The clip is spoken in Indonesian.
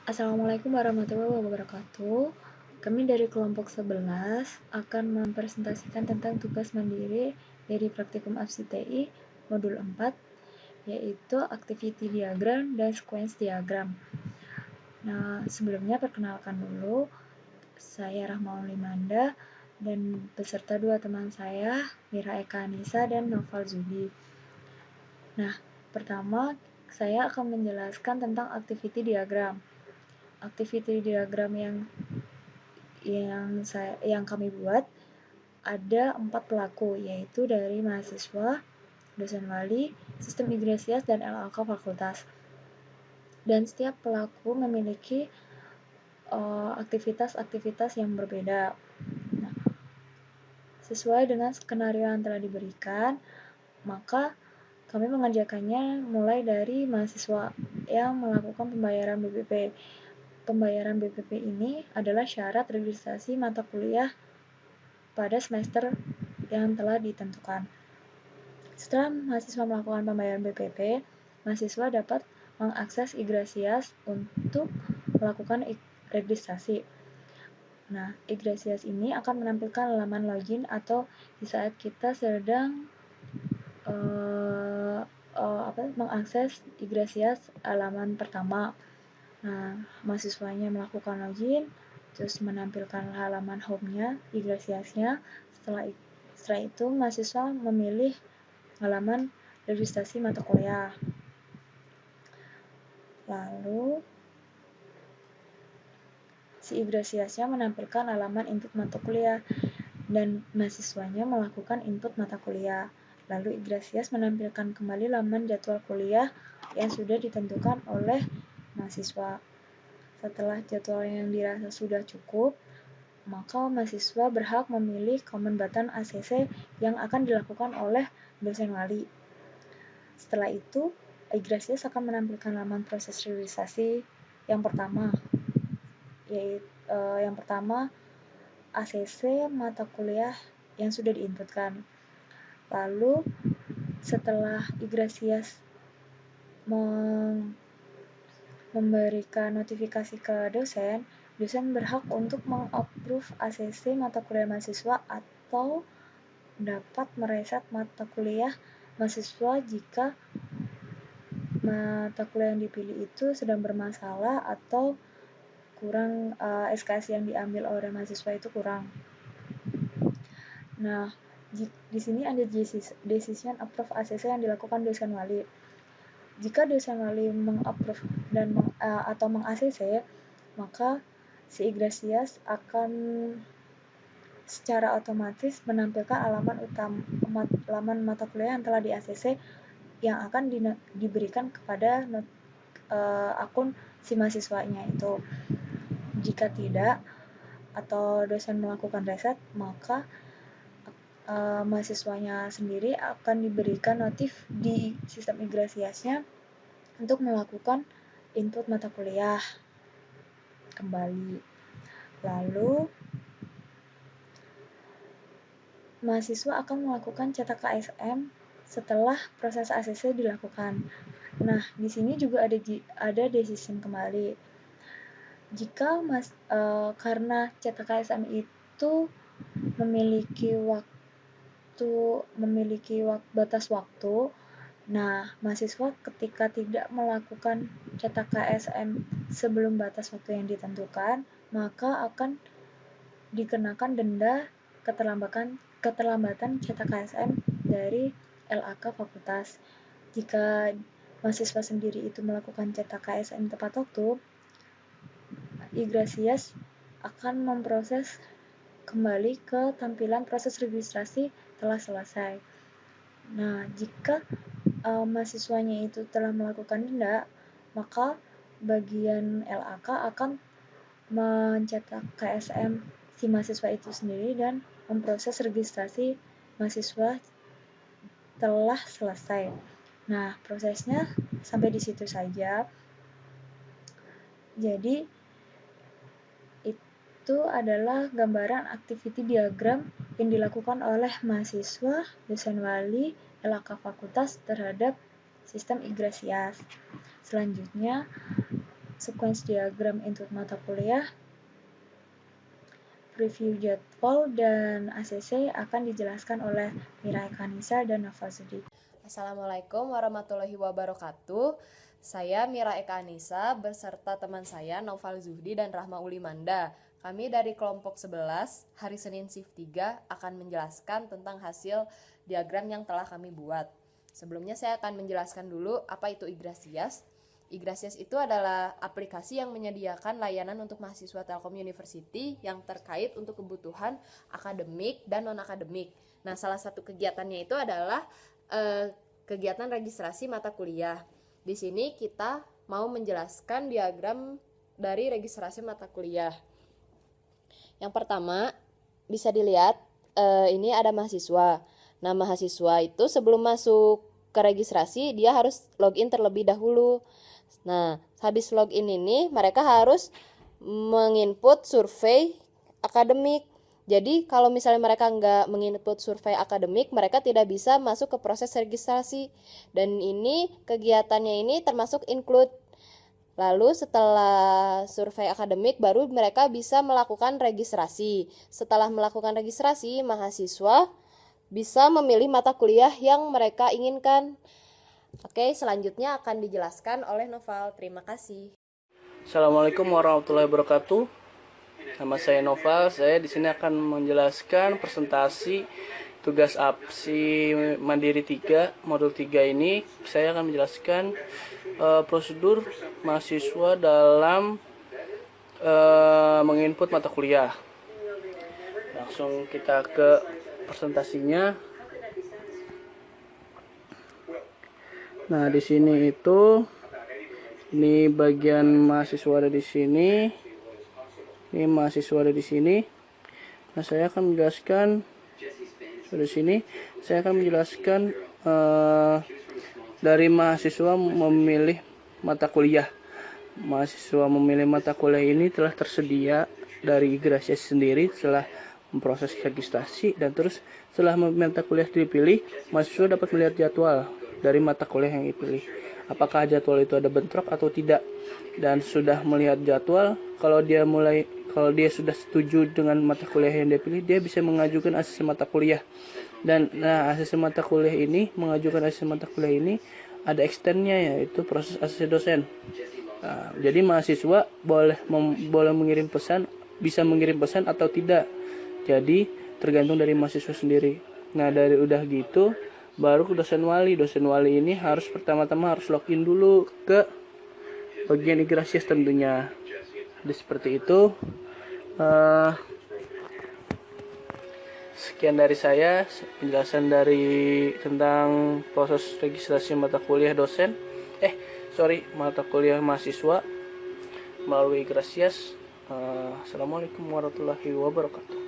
Assalamualaikum warahmatullahi wabarakatuh. Kami dari kelompok 11 akan mempresentasikan tentang tugas mandiri dari praktikum FCTI modul 4, yaitu activity diagram dan sequence diagram. Nah, sebelumnya perkenalkan dulu, saya Rahmaul Limanda dan beserta dua teman saya, Mira Eka Anissa dan Noval Zudi. Nah, pertama saya akan menjelaskan tentang activity diagram. Activity diagram yang kami buat ada 4 pelaku, yaitu dari mahasiswa, dosen wali, sistem Igresias, dan LAK fakultas. Dan setiap pelaku memiliki aktivitas-aktivitas yang berbeda. Nah, sesuai dengan skenario yang telah diberikan, maka kami mengerjakannya mulai dari mahasiswa yang melakukan pembayaran BPP. Pembayaran BPP ini adalah syarat registrasi mata kuliah pada semester yang telah ditentukan. Setelah mahasiswa melakukan pembayaran BPP, mahasiswa dapat mengakses Igresias untuk melakukan registrasi. Nah, Igresias ini akan menampilkan halaman login atau di saat kita sedang mengakses Igresias halaman pertama. Nah, mahasiswanya melakukan login, terus menampilkan halaman home-nya, Igresiasnya. Setelah itu, mahasiswa memilih halaman registrasi mata kuliah. Lalu, si Igresiasnya menampilkan halaman input mata kuliah dan mahasiswanya melakukan input mata kuliah. Lalu Igresias menampilkan kembali halaman jadwal kuliah yang sudah ditentukan oleh mahasiswa. Setelah jadwal yang dirasa sudah cukup, maka mahasiswa berhak memilih common button ACC yang akan dilakukan oleh dosen wali. Setelah itu, Igresias akan menampilkan halaman proses registrasi yang pertama, yaitu ACC mata kuliah yang sudah diinputkan. Lalu, setelah Igresias memberikan notifikasi ke dosen berhak untuk meng-approve ACC mata kuliah mahasiswa atau dapat mereset mata kuliah mahasiswa jika mata kuliah yang dipilih itu sedang bermasalah atau kurang, SKS yang diambil oleh mahasiswa itu kurang. Nah, di sini ada decision approve ACC yang dilakukan dosen wali. Jika dosen wali meng-approve dan atau meng-ACC, maka si Igresias akan secara otomatis menampilkan halaman mata kuliah yang telah di-ACC yang akan diberikan kepada akun si mahasiswanya itu. Jika tidak atau dosen melakukan reset, maka mahasiswanya sendiri akan diberikan notif di sistem Igresiasnya untuk melakukan input mata kuliah kembali. Lalu mahasiswa akan melakukan cetak KSM setelah proses ACC dilakukan. Nah, di sini juga ada decision kembali. Jika karena cetak KSM itu memiliki batas waktu, nah, mahasiswa ketika tidak melakukan cetak KSM sebelum batas waktu yang ditentukan, maka akan dikenakan denda keterlambatan cetak KSM dari LAK fakultas. Jika mahasiswa sendiri itu melakukan cetak KSM tepat waktu, Igresias akan memproses kembali ke tampilan proses registrasi telah selesai. Nah, jika mahasiswanya itu telah melakukan denda, maka bagian LAK akan mencetak KSM si mahasiswa itu sendiri dan memproses registrasi mahasiswa telah selesai. Nah, prosesnya sampai di situ saja. Jadi, itu adalah gambaran activity diagram yang dilakukan oleh mahasiswa, dosen wali, LAK fakultas terhadap sistem Igresias. Selanjutnya, sequence diagram input mata kuliah, preview jadwal, dan ACC akan dijelaskan oleh Mira Eka Anissa dan Noval Zuhdi. Assalamualaikum warahmatullahi wabarakatuh. Saya Mira Eka Anissa beserta teman saya Noval Zuhdi dan Rahma Ulimanda. Kami dari kelompok 11, hari Senin shift 3 akan menjelaskan tentang hasil diagram yang telah kami buat. Sebelumnya saya akan menjelaskan dulu apa itu Yggdrasias. Yggdrasias itu adalah aplikasi yang menyediakan layanan untuk mahasiswa Telkom University yang terkait untuk kebutuhan akademik dan non-akademik. Nah, salah satu kegiatannya itu adalah kegiatan registrasi mata kuliah. Di sini kita mau menjelaskan diagram dari registrasi mata kuliah. Yang pertama, bisa dilihat ini ada mahasiswa. Nah, mahasiswa itu sebelum masuk ke registrasi, dia harus login terlebih dahulu. Nah, habis login ini mereka harus menginput survei akademik. Jadi kalau misalnya mereka nggak menginput survei akademik, mereka tidak bisa masuk ke proses registrasi. Dan ini kegiatannya ini termasuk include. Lalu setelah survei akademik baru mereka bisa melakukan registrasi. Setelah melakukan registrasi, mahasiswa bisa memilih mata kuliah yang mereka inginkan. Oke, selanjutnya akan dijelaskan oleh Noval. Terima kasih. Assalamualaikum warahmatullahi wabarakatuh. Nama saya Noval. Saya di sini akan menjelaskan presentasi tugas APSI Mandiri 3 modul 3 ini. Saya akan menjelaskan prosedur mahasiswa dalam menginput mata kuliah. Langsung kita ke presentasinya. Nah, di sini ini bagian mahasiswa ada di sini. Ini mahasiswa ada di sini. Nah, saya akan menjelaskan di sini. Saya akan menjelaskan dari mahasiswa memilih mata kuliah. Mahasiswa memilih mata kuliah ini telah tersedia dari Yggdrasias sendiri setelah memproses registrasi, dan terus setelah mata kuliah dipilih, mahasiswa dapat melihat jadwal dari mata kuliah yang dipilih. Apakah jadwal itu ada bentrok atau tidak? Dan sudah melihat jadwal, kalau dia sudah setuju dengan mata kuliah yang dia pilih, dia bisa mengajukan ACC mata kuliah. Dan ACC mata kuliah ini, mengajukan ACC mata kuliah ini ada extendnya, yaitu proses ACC dosen. Nah, jadi mahasiswa boleh mengirim pesan, bisa mengirim pesan atau tidak. Jadi tergantung dari mahasiswa sendiri. Nah, dari udah gitu baru ke dosen wali. Dosen wali ini pertama-tama harus login dulu ke bagian Yggdrasias tentunya. Jadi seperti itu. Sekian dari saya penjelasan tentang proses registrasi mata kuliah mata kuliah mahasiswa melalui Yggdrasias. Assalamualaikum warahmatullahi wabarakatuh.